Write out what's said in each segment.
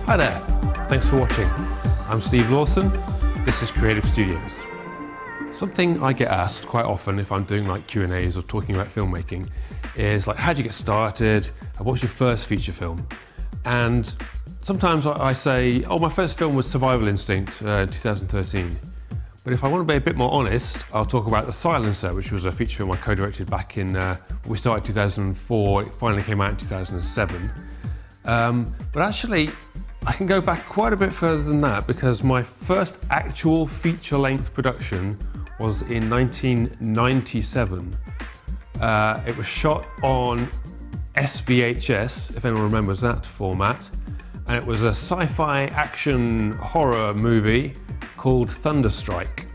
Hi there, thanks for watching. I'm Steve Lawson, this is Creative Studios. Something I get asked quite often if I'm doing like Q&As or talking about filmmaking is like, how did you get started? What's your first feature film? And sometimes I say, oh, my first film was Survival Instinct, 2013. But if I want to be a bit more honest, I'll talk about The Silencer, which was a feature film I co-directed back in, we started 2004, it finally came out in 2007. But actually, I can go back quite a bit further than that because my first actual feature-length production was in 1997. It was shot on S-VHS, if anyone remembers that format, and it was a sci-fi action horror movie called Thunderstrike.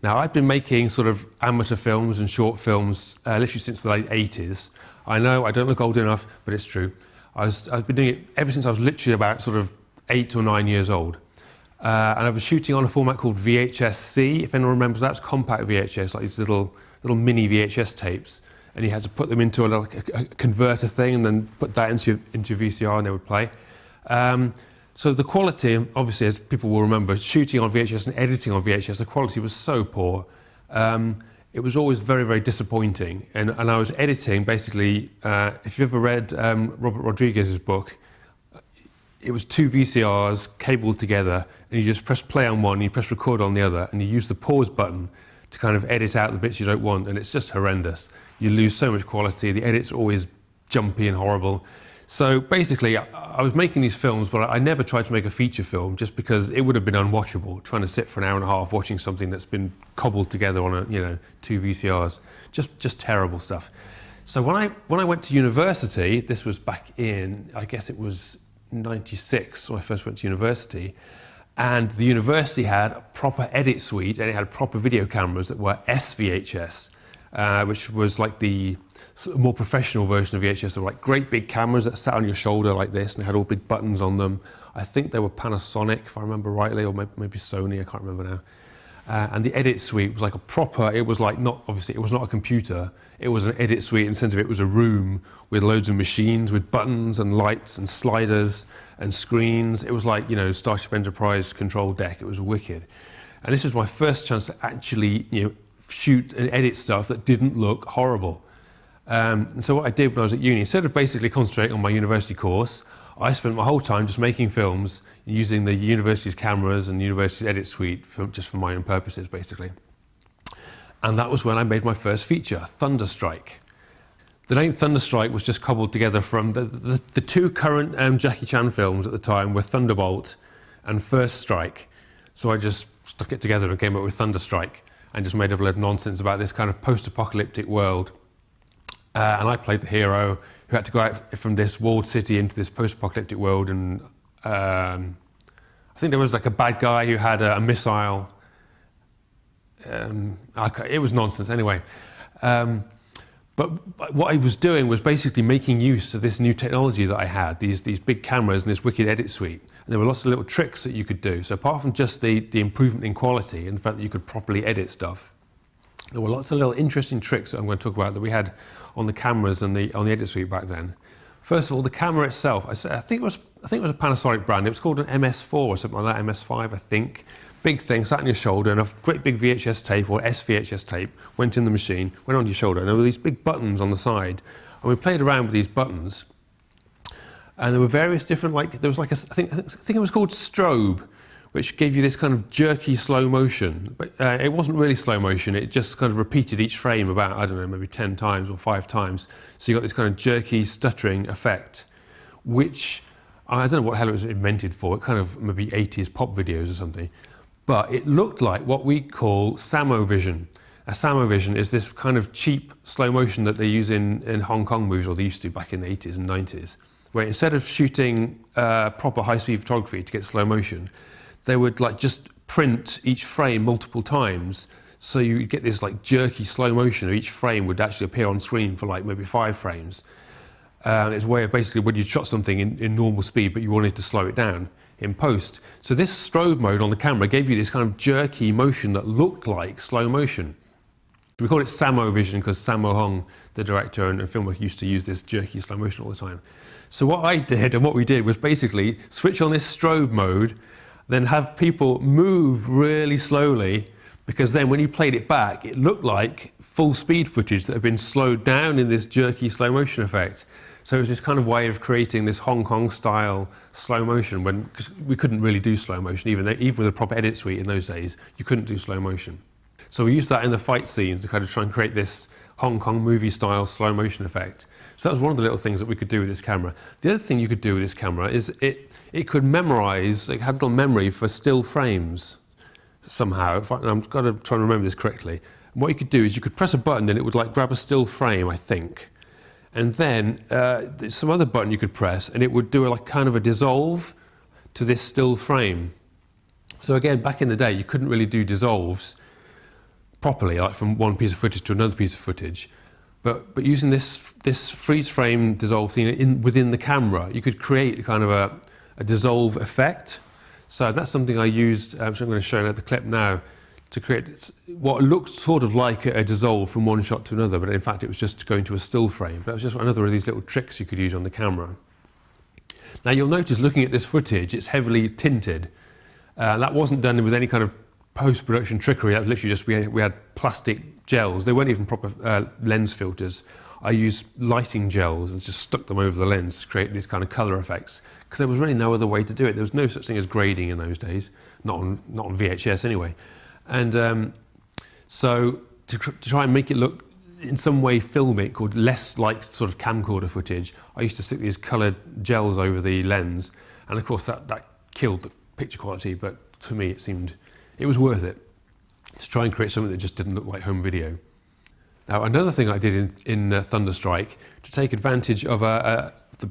Now, I've been making sort of amateur films and short films literally since the late 80s. I know I don't look old enough, but it's true. I've been doing it ever since I was literally about sort of 8 or 9 years old. And I was shooting on a format called VHS-C, if anyone remembers that. It's compact VHS, like these little mini VHS tapes. And you had to put them into a converter thing and then put that into VCR and they would play. So the quality, obviously, as people will remember, shooting on VHS and editing on VHS, the quality was so poor. It was always very, very disappointing. And I was editing, basically, if you've ever read Robert Rodriguez's book, it was 2 VCRs cabled together, and you just press play on one, you press record on the other, and you use the pause button to kind of edit out the bits you don't want, and it's just horrendous. You lose so much quality, the edits are always jumpy and horrible. So basically, I was making these films, but I never tried to make a feature film just because it would have been unwatchable, trying to sit for an hour and a half watching something that's been cobbled together on 2 VCRs. Just terrible stuff. So when I went to university, this was back in, I guess it was 96 when I first went to university, and the university had a proper edit suite and it had proper video cameras that were S-VHS, which was like the sort of more professional version of VHS. They were like great big cameras that sat on your shoulder like this, and they had all big buttons on them. I think they were Panasonic, if I remember rightly, or maybe Sony, I can't remember now. And the edit suite was like a proper, it was like not, obviously it was not a computer, it was an edit suite. In the sense of it was a room with loads of machines with buttons and lights and sliders and screens. It was like, Starship Enterprise control deck. It was wicked. And this was my first chance to actually, shoot and edit stuff that didn't look horrible. And so what I did when I was at uni, instead of basically concentrating on my university course, I spent my whole time just making films using the university's cameras and university's edit suite just for my own purposes, basically. And that was when I made my first feature, Thunderstrike. The name Thunderstrike was just cobbled together from the 2 current Jackie Chan films at the time were Thunderbolt and First Strike. So I just stuck it together and came up with Thunderstrike and just made a load of nonsense about this kind of post-apocalyptic world. And I played the hero who had to go out from this walled city into this post-apocalyptic world, and I think there was like a bad guy who had a missile. It was nonsense anyway. But what I was doing was basically making use of this new technology that I had, these big cameras and this wicked edit suite. And there were lots of little tricks that you could do. So apart from just the improvement in quality and the fact that you could properly edit stuff, there were lots of little interesting tricks that I'm going to talk about that we had on the cameras and on the edit suite back then. First of all, the camera itself, I think it was a Panasonic brand. It was called an MS4 or something like that, MS5, I think. Big thing, sat on your shoulder, and a great big VHS tape or SVHS tape went in the machine, went on your shoulder, and there were these big buttons on the side. And we played around with these buttons, and there were various different, there was like I think it was called strobe, which gave you this kind of jerky slow motion. But it wasn't really slow motion, it just kind of repeated each frame about, I don't know, maybe 10 times or 5 times. So you got this kind of jerky, stuttering effect, which, I don't know what the hell it was invented for, it kind of maybe 80s pop videos or something. But it looked like what we call Samovision. A Samovision is this kind of cheap slow motion that they use in Hong Kong movies, or they used to back in the 80s and 90s, where instead of shooting proper high-speed photography to get slow motion, they would just print each frame multiple times, so you get this jerky slow motion of each frame would actually appear on screen for maybe 5 frames. It's a way of basically when you shot something in normal speed but you wanted to slow it down, in post. So this strobe mode on the camera gave you this kind of jerky motion that looked like slow motion. We call it Sammo vision because Sammo Hung, the director and filmmaker, used to use this jerky slow motion all the time. So what I did and what we did was basically switch on this strobe mode, then have people move really slowly, because then when you played it back, it looked like full speed footage that had been slowed down in this jerky slow motion effect. So it was this kind of way of creating this Hong Kong style slow motion, because we couldn't really do slow motion, even with a proper edit suite in those days, you couldn't do slow motion. So we used that in the fight scenes to kind of try and create this Hong Kong movie style slow motion effect. So that was one of the little things that we could do with this camera. The other thing you could do with this camera is it could memorize, it had a little memory for still frames somehow. I've got to try and remember this correctly. And what you could do is you could press a button and it would like grab a still frame, I think. And then there's some other button you could press and it would do like kind of a dissolve to this still frame. So again, back in the day, you couldn't really do dissolves properly, like from one piece of footage to another piece of footage. But using this freeze frame dissolve thing within the camera, you could create a kind of a dissolve effect. So that's something I used, which I'm going to show you the clip now, to create what looked sort of like a dissolve from one shot to another, but in fact it was just going to a still frame. That was just another of these little tricks you could use on the camera. Now you'll notice looking at this footage, it's heavily tinted. That wasn't done with any kind of post-production trickery. That was literally just we had plastic gels. They weren't even proper lens filters. I used lighting gels and just stuck them over the lens to create these kind of colour effects, because there was really no other way to do it. There was no such thing as grading in those days, not on VHS anyway. And so to try and make it look in some way filmic or less like sort of camcorder footage, I used to stick these coloured gels over the lens, and of course that killed the picture quality, but to me it was worth it to try and create something that just didn't look like home video. Now another thing I did in Thunderstrike, to take advantage of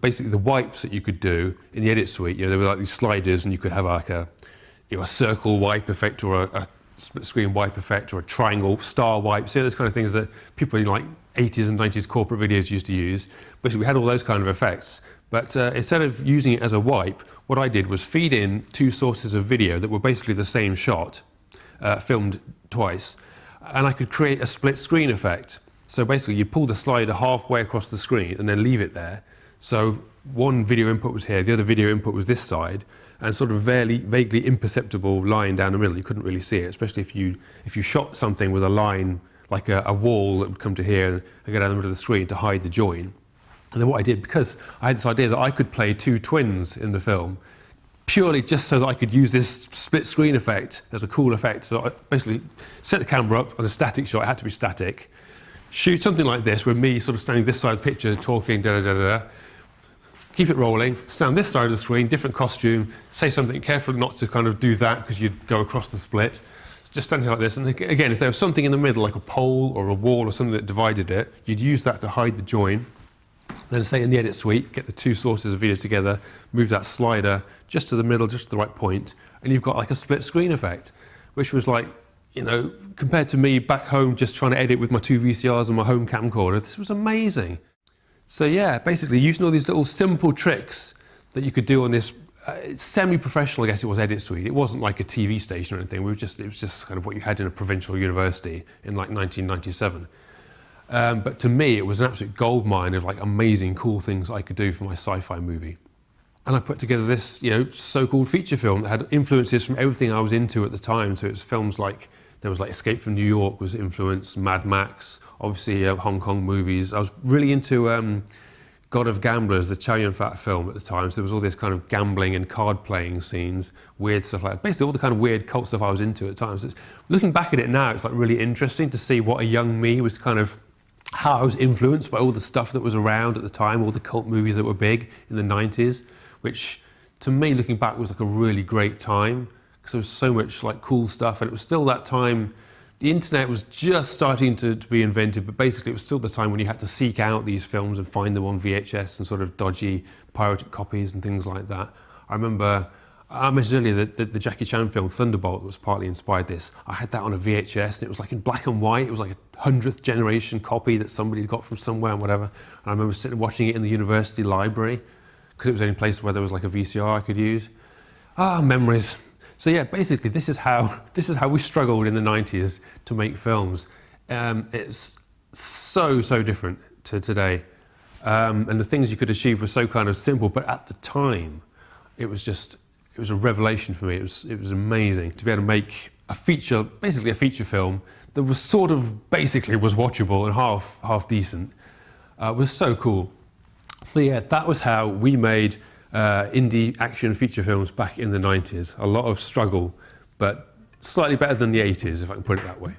basically the wipes that you could do in the edit suite. You know, there were like these sliders and you could have like a circle wipe effect or a split screen wipe effect or a triangle star wipe. So those kind of things that people in like 80s and 90s corporate videos used to use. Basically we had all those kind of effects. But instead of using it as a wipe, what I did was feed in two sources of video that were basically the same shot, filmed twice, and I could create a split screen effect. So basically you pull the slider halfway across the screen and then leave it there. So one video input was here, the other video input was this side, and sort of vaguely imperceptible line down the middle. You couldn't really see it, especially if you shot something with a line, like a wall that would come to here and go down the middle of the screen to hide the join. And then what I did, because I had this idea that I could play two twins in the film, purely just so that I could use this split screen effect as a cool effect. So I basically set the camera up on a static shot, it had to be static, shoot something like this with me sort of standing this side of the picture, talking, da-da-da-da, keep it rolling, stand this side of the screen, different costume, say something, careful not to kind of do that because you'd go across the split. Just standing like this, and again, if there was something in the middle, like a pole or a wall or something that divided it, you'd use that to hide the join. Then say in the edit suite, get the two sources of video together, move that slider just to the middle, just to the right point, and you've got like a split screen effect, which was like, you know, compared to me back home just trying to edit with my two VCRs and my home camcorder, this was amazing. So yeah, basically using all these little simple tricks that you could do on this semi-professional, I guess it was, edit suite. It wasn't like a TV station or anything. It was just kind of what you had in a provincial university in like 1997. But to me, it was an absolute goldmine of like amazing, cool things I could do for my sci-fi movie. And I put together this, you know, so-called feature film that had influences from everything I was into at the time. So it was films like, there was like Escape from New York was influenced, Mad Max, obviously Hong Kong movies. I was really into God of Gamblers, the Chow Yun-fat film at the time. So there was all this kind of gambling and card playing scenes, weird stuff like that. Basically all the kind of weird cult stuff I was into at the time. So looking back at it now, it's like really interesting to see what a young me was kind of, how I was influenced by all the stuff that was around at the time, all the cult movies that were big in the 90s, which to me, looking back, was like a really great time because there was so much like cool stuff, and it was still that time. The internet was just starting to be invented, but basically it was still the time when you had to seek out these films and find them on VHS and sort of dodgy pirated copies and things like that. I remember, I mentioned earlier that the Jackie Chan film Thunderbolt was partly inspired this. I had that on a VHS and it was like in black and white. It was like a 100th generation copy that somebody got from somewhere and whatever. And I remember sitting watching it in the university library because it was the only place where there was like a VCR I could use. Memories. So yeah, basically this is how we struggled in the 90s to make films. It's so different to today. And the things you could achieve were so kind of simple, but at the time, it was a revelation for me. It was amazing to be able to make a feature, basically a feature film that was sort of basically was watchable and half decent. It was so cool. So yeah, that was how we made indie action feature films back in the 90s. A lot of struggle, but slightly better than the 80s, if I can put it that way.